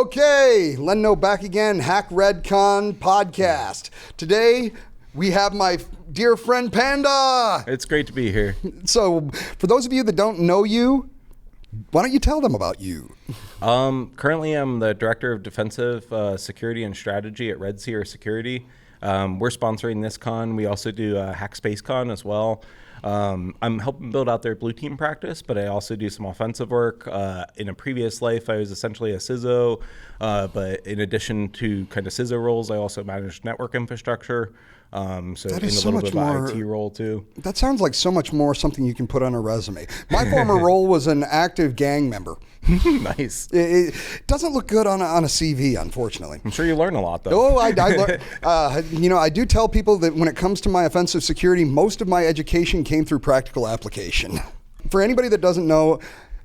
Okay, Leno back again, Hack RedCon podcast. Today, we have my dear friend Panda. It's great to be here. So, for those of you that don't know you, why don't you tell them about you? Currently, I'm the Director of Defensive Security and Strategy at Red Seer Security. We're sponsoring this con. We also do Hack Space Con as well. I'm helping build out their blue team practice, but I also do some offensive work. In a previous life, I was essentially a CISO, but in addition to kind of CISO roles, I also managed network infrastructure. So in a little bit of an IT role too. That sounds like so much more something you can put on a resume. My former role was an active gang member. Nice. It doesn't look good on a CV, unfortunately. I'm sure you learn a lot, though. Oh, I I do tell people that when it comes to my offensive security, most of my education came through practical application. For anybody that doesn't know,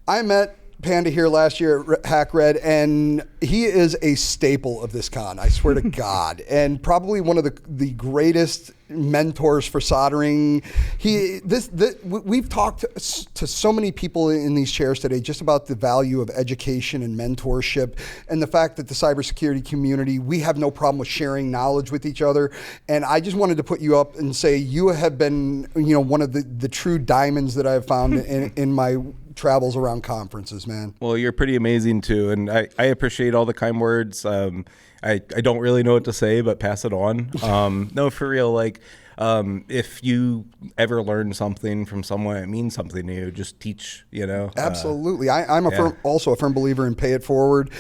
I met Panda here last year at Hack Red, and he is a staple of this con, I swear to God, and probably one of the greatest mentors for soldering. We've talked to so many people in these chairs today just about the value of education and mentorship, and the fact that the cybersecurity community, we have no problem with sharing knowledge with each other. And I just wanted to put you up and say you have been, one of the true diamonds that I've found in my travels around conferences, man. Well, you're pretty amazing too, and I appreciate all the kind words. I don't really know what to say, but pass it on. No, for real, if you ever learn something from someone, it means something to you. Just teach, Absolutely. I'm also a firm believer in pay it forward.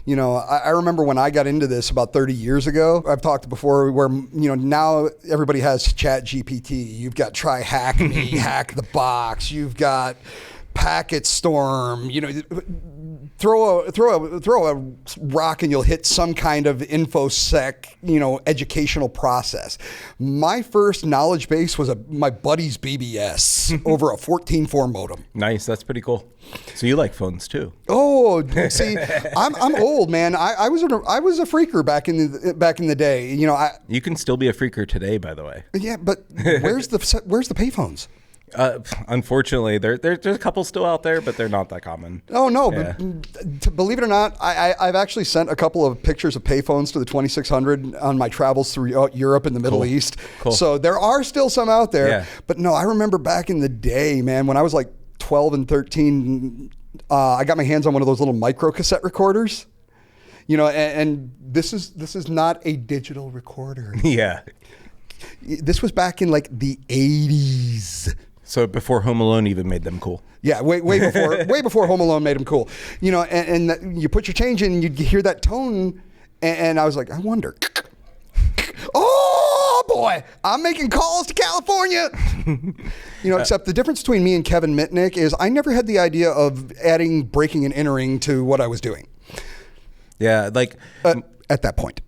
I remember when I got into this about 30 years ago, I've talked before where, now everybody has ChatGPT. You've got Try Hack Me, Hack the Box. You've got Packet Storm, throw a rock and you'll hit some kind of infosec, educational process. My first knowledge base was my buddy's BBS over a 14.4 modem. Nice, that's pretty cool. So you like phones too? Oh, see, I'm old, man. I was a phreaker back in the day. You can still be a phreaker today, by the way. Yeah, but where's the payphones? Unfortunately, there's a couple still out there, but they're not that common. Oh, no. Yeah. But believe it or not, I've actually sent a couple of pictures of payphones to the 2600 on my travels through Europe and the Middle East. Cool. So there are still some out there. Yeah. But no, I remember back in the day, man, when I was like 12 and 13, I got my hands on one of those little micro cassette recorders. And this is not a digital recorder. Yeah. This was back in like the 80s. So before Home Alone even made them cool. Yeah, way before Home Alone made them cool. And you put your change in, and you'd hear that tone, and I was like, I wonder. Oh boy, I'm making calls to California. Except the difference between me and Kevin Mitnick is I never had the idea of adding breaking and entering to what I was doing. Yeah, at that point.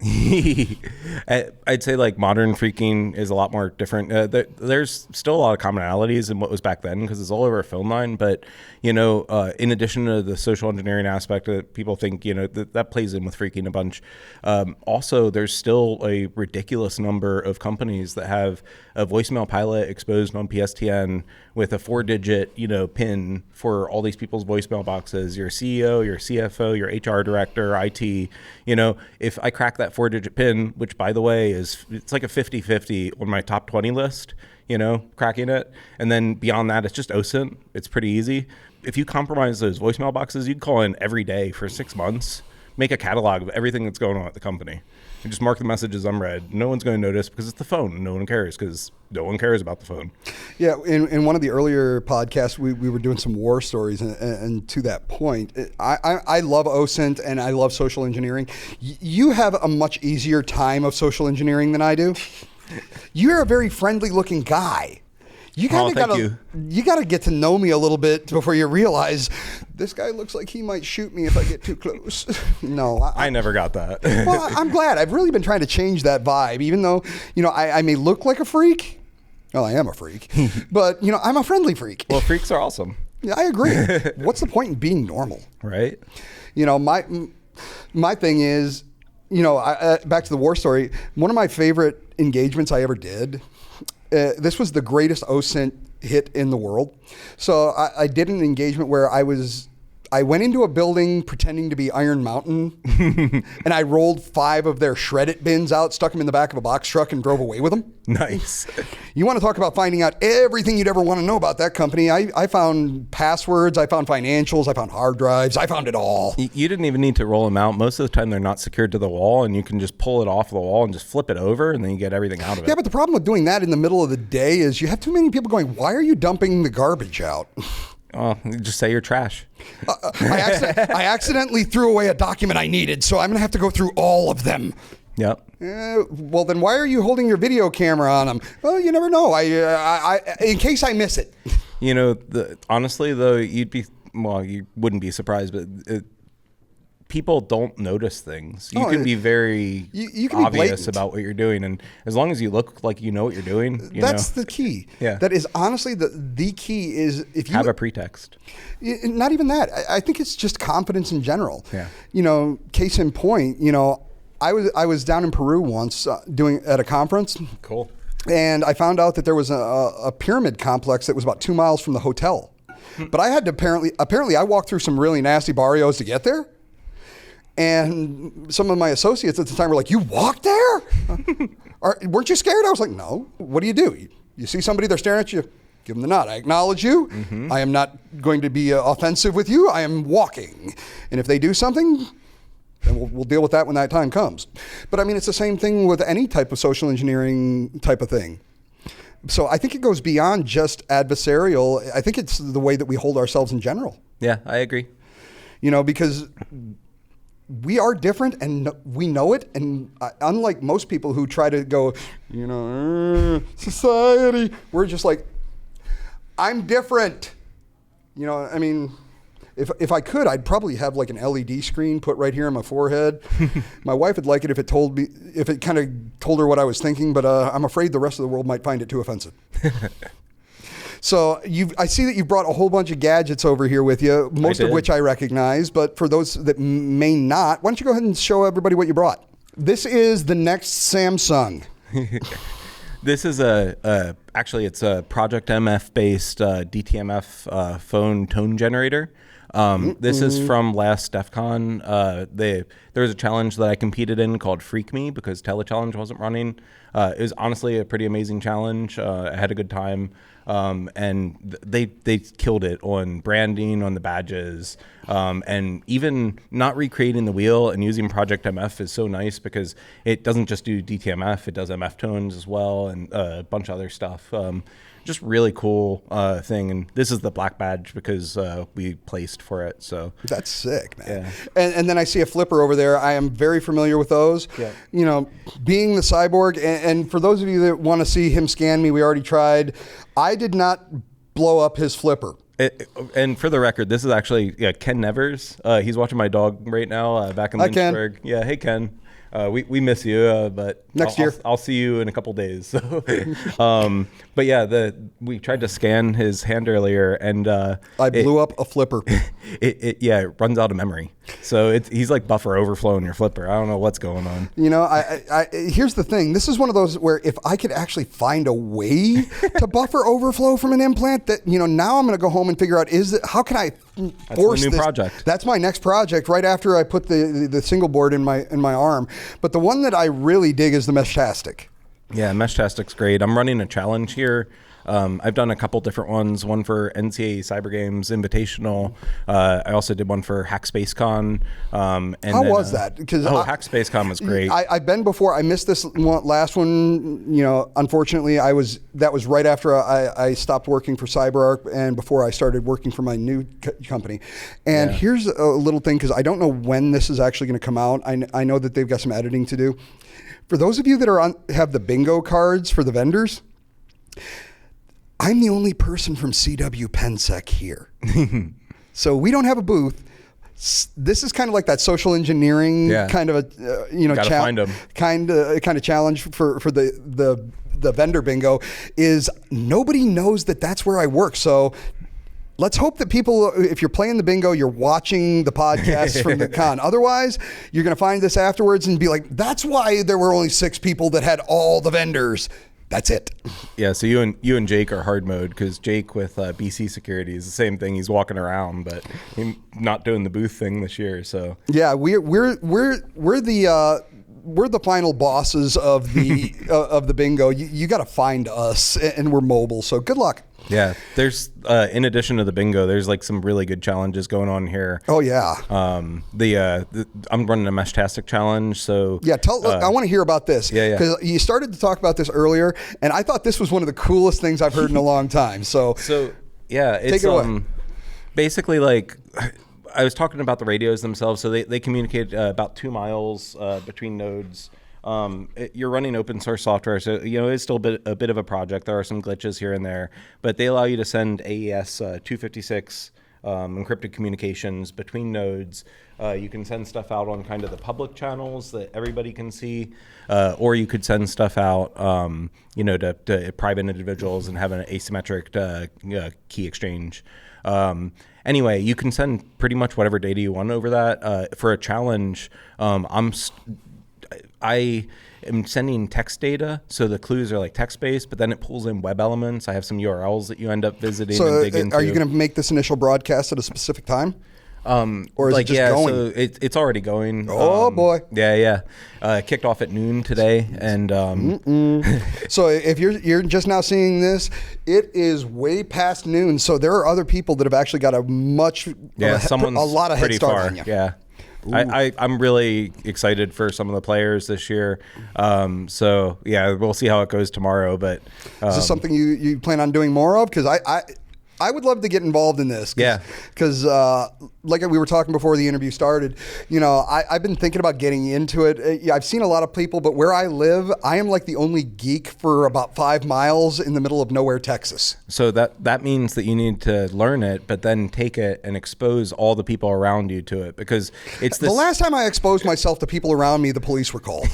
I'd say modern phreaking is a lot more different. There's still a lot of commonalities in what was back then because it's all over a phone line. But, in addition to the social engineering aspect that people think, that plays in with phreaking a bunch. Also, there's still a ridiculous number of companies that have a voicemail pilot exposed on PSTN with a 4-digit, PIN for all these people's voicemail boxes, your CEO, your CFO, your HR director, IT. If I crack that 4-digit PIN, which by the way it's like a 50-50 on my top 20 list, cracking it. And then beyond that, it's just OSINT. It's pretty easy. If you compromise those voicemail boxes, you can call in every day for 6 months, make a catalog of everything that's going on at the company, and just mark the messages unread. No one's going to notice because it's the phone. No one cares because no one cares about the phone. Yeah, in one of the earlier podcasts, we were doing some war stories, and to that point, I love OSINT and I love social engineering. You have a much easier time of social engineering than I do. You're a very friendly looking guy. You gotta get to know me a little bit before you realize this guy looks like he might shoot me if I get too close. No, I never got that. Well, I'm glad. I've really been trying to change that vibe, even though I may look like a freak. Well, I am a freak, but I'm a friendly freak. Well, freaks are awesome. Yeah, I agree. What's the point in being normal? Right. My thing is, back to the war story. One of my favorite engagements I ever did. This was the greatest OSINT hit in the world. So I did an engagement where I was I went into a building pretending to be Iron Mountain, and I rolled 5 of their shred-it bins out, stuck them in the back of a box truck, and drove away with them. Nice. You want to talk about finding out everything you'd ever want to know about that company. I found passwords, I found financials, I found hard drives, I found it all. You didn't even need to roll them out. Most of the time, they're not secured to the wall, and you can just pull it off the wall and just flip it over, and then you get everything out of it. Yeah, but the problem with doing that in the middle of the day is you have too many people going, why are you dumping the garbage out? Oh, just say you're trash. I accidentally threw away a document I needed, so I'm going to have to go through all of them. Yep. Well, then why are you holding your video camera on them? Well, you never know. I in case I miss it. You know, honestly, though, you wouldn't be surprised, but people don't notice things. You can be very you can obvious be about what you're doing, and as long as you look like you know what you're doing, that's the key. Yeah. That is honestly the key is if you have a pretext. Not even that. I think it's just confidence in general. Yeah. You know, case in point, you know, I was down in Peru once doing at a conference. Cool. And I found out that there was a pyramid complex that was about 2 miles from the hotel. But I had to apparently I walked through some really nasty barrios to get there. And some of my associates at the time were like, "You walked there? Weren't you scared?" I was like, "No. What do? You see somebody, they're staring at you, give them the nod. I acknowledge you. Mm-hmm. I am not going to be offensive with you. I am walking. And if they do something, then we'll deal with that when that time comes." But I mean, it's the same thing with any type of social engineering type of thing. So I think it goes beyond just adversarial. I think it's the way that we hold ourselves in general. Yeah, I agree. You know, because we are different and we know it. And unlike most people who try to go, you know, society, we're just like, I'm different. You know, I mean, if I could, I'd probably have like an LED screen put right here on my forehead. My wife would like it if it kind of told her what I was thinking, but I'm afraid the rest of the world might find it too offensive. So I see that you brought a whole bunch of gadgets over here with you, most of which I recognize. But for those that may not, why don't you go ahead and show everybody what you brought? This is the next Samsung. This is actually it's a Project MF based DTMF phone tone generator. This is from last DEF CON. There was a challenge that I competed in called Freak Me because Telechallenge wasn't running. It was honestly a pretty amazing challenge. I had a good time. And they killed it on branding, on the badges, and even not recreating the wheel and using Project MF is so nice because it doesn't just do DTMF, it does MF tones as well and a bunch of other stuff. Just really cool thing. And this is the black badge because we placed for it. So that's sick, man. Yeah. And then I see a flipper over there. I am very familiar with those. Yeah. You know, being the Cyborg, and for those of you that want to see him scan me, we already tried. I did not blow up his flipper. And for the record, this is actually Ken Nevers. He's watching my dog right now back in Lynchburg. Ken. Yeah, hey Ken. We miss you, but next year I'll see you in a couple days. So, but yeah, we tried to scan his hand earlier, and I blew up a flipper. It runs out of memory, so he's like buffer overflowing your flipper. I don't know what's going on. You know, I here's the thing. This is one of those where if I could actually find a way to buffer overflow from an implant, that now I'm going to go home and figure out how can I force the new this project. That's my next project. Right after I put the single board in my arm. But the one that I really dig is the Meshtastic. Yeah, Meshtastic's great. I'm running a challenge here. I've done a couple different ones, one for NCAA Cyber Games Invitational. I also did one for Hack Space Con. How was that? Because Hack Space Con was great. I've been before. I missed this last one. Unfortunately, that was right after I stopped working for Cyborg and before I started working for my new company. And here's a little thing, because I don't know when this is actually going to come out. I know that they've got some editing to do. For those of you that have the bingo cards for the vendors, I'm the only person from CW PenSec here. So we don't have a booth. This is kind of like that social engineering kind of kind of challenge for the vendor bingo is nobody knows that that's where I work. So let's hope that people, if you're playing the bingo, you're watching the podcast from the con. Otherwise, you're going to find this afterwards and be like, that's why there were only 6 people that had all the vendors. That's it. Yeah, so you and Jake are hard mode, because Jake with BC Security is the same thing. He's walking around, but he's not doing the booth thing this year. So yeah, we're the final bosses of the of the bingo. You got to find us, and we're mobile. So good luck. Yeah, there's in addition to the bingo, there's like some really good challenges going on here. Oh yeah. I'm running a Meshtastic challenge, so yeah. I want to hear about this. Yeah. Because you started to talk about this earlier, and I thought this was one of the coolest things I've heard in a long time. So yeah, it's take it away. Basically, like, I was talking about the radios themselves. So they communicate about 2 miles between nodes. You're running open source software, so it's still a bit of a project. There are some glitches here and there, but they allow you to send AES 256 encrypted communications between nodes. You can send stuff out on kind of the public channels that everybody can see, or you could send stuff out, to private individuals and have an asymmetric key exchange. Anyway, you can send pretty much whatever data you want over that. For a challenge, I am sending text data, so the clues are like text-based, but then it pulls in web elements. I have some URLs that you end up visiting and dig into. Are you going to make this initial broadcast at a specific time? Or is it just going? So it's already going. Oh boy! Yeah. Kicked off at noon today, and so if you're just now seeing this, it is way past noon. So there are other people that have actually got a lot of head start on you. Yeah. I'm really excited for some of the players this year. So yeah, we'll see how it goes tomorrow. But is this something you plan on doing more of? Because I would love to get involved in this. Because like we were talking before the interview started, I've been thinking about getting into it. I've seen a lot of people, but where I live, I am like the only geek for about 5 miles in the middle of nowhere, Texas. So that means that you need to learn it, but then take it and expose all the people around you to it, because it's this. The last time I exposed myself to people around me, the police were called.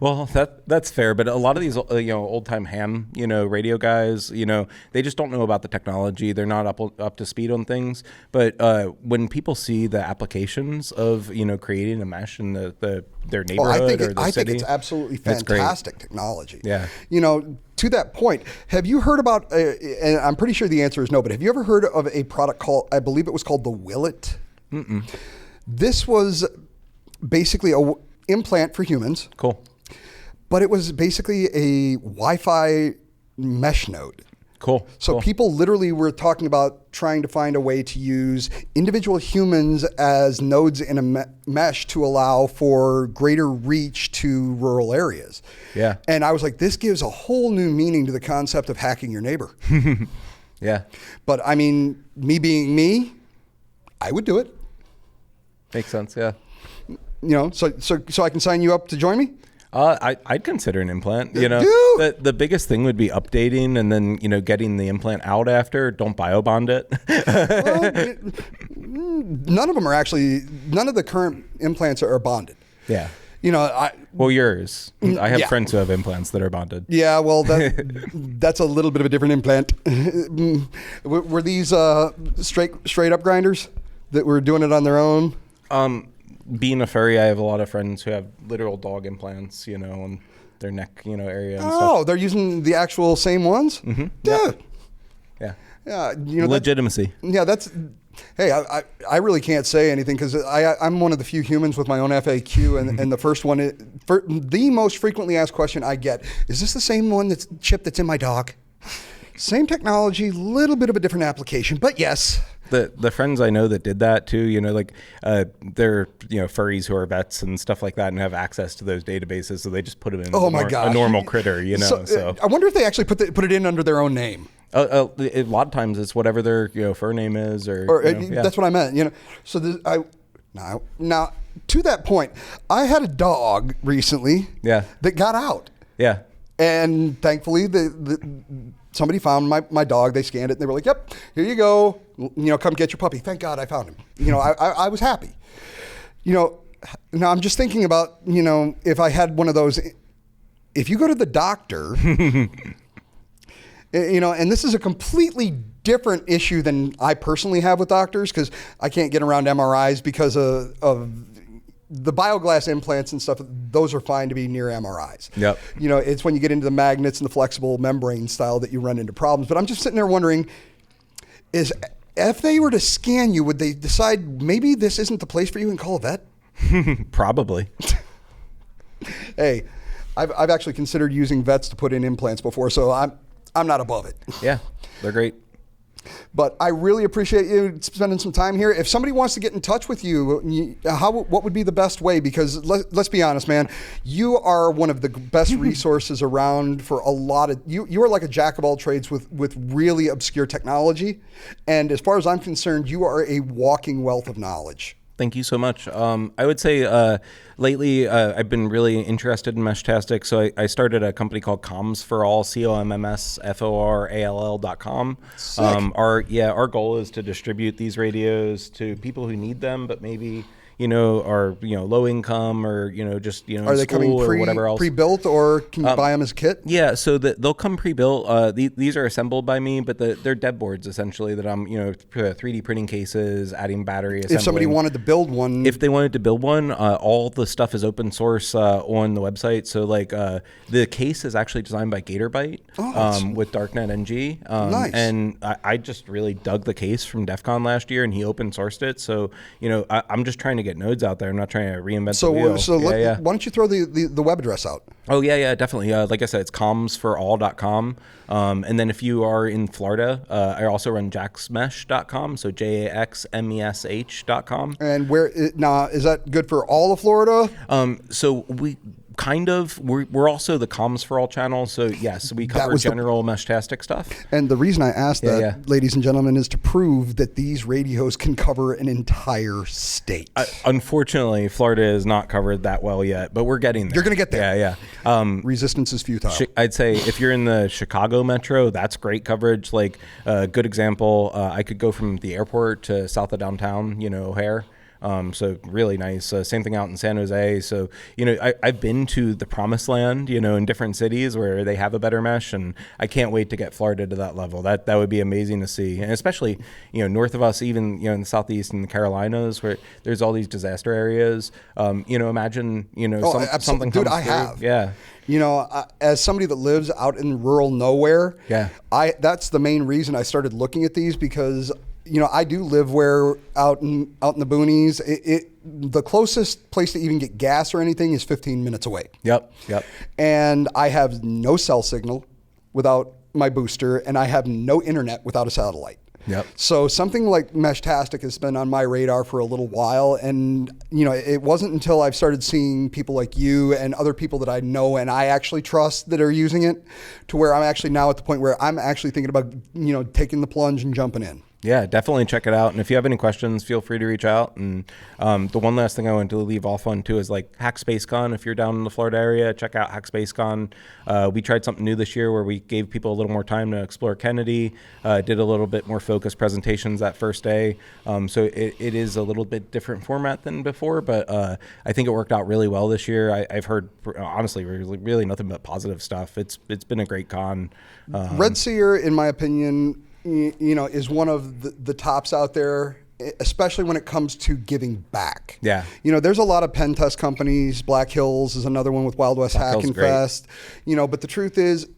Well, that's fair, but a lot of these old time ham radio guys, they just don't know about the technology. They're not up to speed on things. But when people see the applications of creating a mesh in their neighborhood or the city, I think it's absolutely fantastic technology. Yeah. To that point, have you heard about? And I'm pretty sure the answer is no. But have you ever heard of a product called? I believe it was called the Willet. Mm-mm. This was basically a implant for humans. Cool. But it was basically a Wi-Fi mesh node. Cool. So people literally were talking about trying to find a way to use individual humans as nodes in a mesh to allow for greater reach to rural areas. Yeah. And I was like, this gives a whole new meaning to the concept of hacking your neighbor. Yeah. But I mean, me being me, I would do it. Makes sense. Yeah. So I can sign you up to join me? I'd consider an implant. The biggest thing would be updating and then getting the implant out after. Don't biobond it. None of them are actually. None of the current implants are bonded. Yeah. Well, yours. I have friends who have implants that are bonded. Yeah. Well, that's a little bit of a different implant. Were these straight up grinders that were doing it on their own? Being a furry, I have a lot of friends who have literal dog implants, on their neck, area. And stuff. They're using the actual same ones? Mm-hmm. Dude. Yeah. Yeah. Legitimacy. Hey, I really can't say anything because I'm one of the few humans with my own FAQ, and the first one, the most frequently asked question I get, is this the same chip that's in my dog? Same technology, little bit of a different application, but yes. The friends I know that did that too, they're furries who are vets and stuff like that and have access to those databases, so they just put them in a normal critter, So I wonder if they actually put it in under their own name. A lot of times it's whatever their fur name is, that's what I meant. So now to that point, I had a dog recently. Yeah. That got out. Yeah. And thankfully, somebody found my dog. They scanned it and they were like, "Yep, here you go. Come get your puppy." Thank God I found him. I was happy. Now I'm just thinking about if I had one of those. If you go to the doctor, and this is a completely different issue than I personally have with doctors because I can't get around MRIs because of the bioglass implants and stuff, those are fine to be near MRIs. Yep. You know, it's when you get into the magnets and the flexible membrane style that you run into problems. But I'm just sitting there wondering, if they were to scan you, would they decide maybe this isn't the place for you and call a vet? Probably. Hey, I've actually considered using vets to put in implants before, so I'm not above it. Yeah, they're great. But I really appreciate you spending some time here. If somebody wants to get in touch with you, what would be the best way? Because let's be honest, man, you are one of the best resources around for a lot of, you are like a jack of all trades with really obscure technology. And as far as I'm concerned, you are a walking wealth of knowledge. Thank you so much. I would say lately I've been really interested in Meshtastic. So I started a company called Comms for All, COMMSFORALL.com. Our goal is to distribute these radios to people who need them, but maybe are low income or just are they coming or whatever else. Pre-built, or can you buy them as a kit? Yeah, so they'll come pre-built. These are assembled by me, but they're dead boards essentially that I'm 3D printing cases, adding battery assembling. If somebody wanted to build one, all the stuff is open source on the website. So like the case is actually designed by Gatorbyte with Darknet NG. Nice. And I just really dug the case from DEF CON last year, and he open sourced it. So I'm just trying to get nodes out there. I'm not trying to reinvent the wheel. Why don't you throw the web address out? Oh, yeah, definitely. Like I said, it's commsforall.com. And then if you are in Florida, I also run jaxmesh.com, so jaxmesh.com. And where now is that good for all of Florida? So we're also the Comms for All channel. So yes, we cover general Meshtastic stuff. And the reason I asked that, ladies and gentlemen, is to prove that these radios can cover an entire state. Unfortunately, Florida is not covered that well yet, but we're getting there. You're going to get there. Yeah. Resistance is futile. I'd say if you're in the Chicago metro, that's great coverage. Like a good example, I could go from the airport to south of downtown, O'Hare. So really nice. Same thing out in San Jose. So, I've been to the promised land, in different cities where they have a better mesh, and I can't wait to get Florida to that level. That would be amazing to see. And especially, north of us, even, in the Southeast and the Carolinas where there's all these disaster areas. Imagine, something Dude, comes I through. have. Yeah. As somebody that lives out in rural nowhere, that's the main reason I started looking at these, because I do live out in the boonies. The closest place to even get gas or anything is 15 minutes away. Yep. And I have no cell signal without my booster, and I have no internet without a satellite. Yep. So something like Meshtastic has been on my radar for a little while, and it wasn't until I've started seeing people like you and other people that I know and I actually trust that are using it, to where I'm actually now at the point where I'm actually thinking about taking the plunge and jumping in. Yeah, definitely check it out. And if you have any questions, feel free to reach out. And the one last thing I wanted to leave off on too is like Hack SpaceCon. If you're down in the Florida area, check out Hack SpaceCon. We tried something new this year where we gave people a little more time to explore Kennedy, did a little bit more focused presentations that first day. So it is a little bit different format than before, but I think it worked out really well this year. I've heard, honestly, really nothing but positive stuff. It's been a great con. Red Seer, in my opinion, is one of the tops out there, especially when it comes to giving back. Yeah. There's a lot of pen test companies. Black Hills is another one with Wild West Hacking Fest. But the truth is,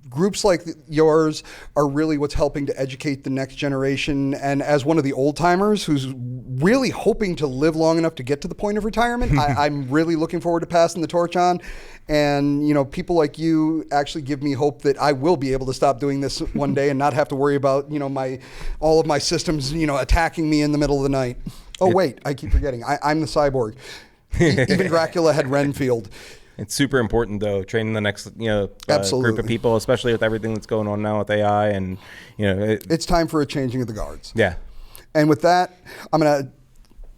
groups like yours are really what's helping to educate the next generation. And as one of the old timers who's really hoping to live long enough to get to the point of retirement, I'm really looking forward to passing the torch on. And, people like you actually give me hope that I will be able to stop doing this one day and not have to worry about, all of my systems, attacking me in the middle of the night. Oh, wait, I keep forgetting. I'm the cyborg. Even Dracula had Renfield. It's super important, though, training the next Absolutely. group of people, especially with everything that's going on now with AI. And, it's time for a changing of the guards. Yeah. And with that, I'm going to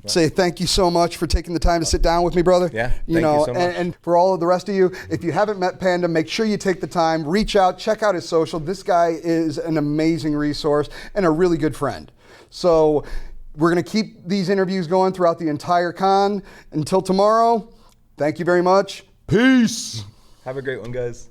say thank you so much for taking the time to sit down with me, brother. Yeah, thank you so much. And for all of the rest of you, if you haven't met Panda, make sure you take the time, reach out, check out his social. This guy is an amazing resource and a really good friend. So we're going to keep these interviews going throughout the entire con. Until tomorrow, thank you very much. Peace. Have a great one, guys.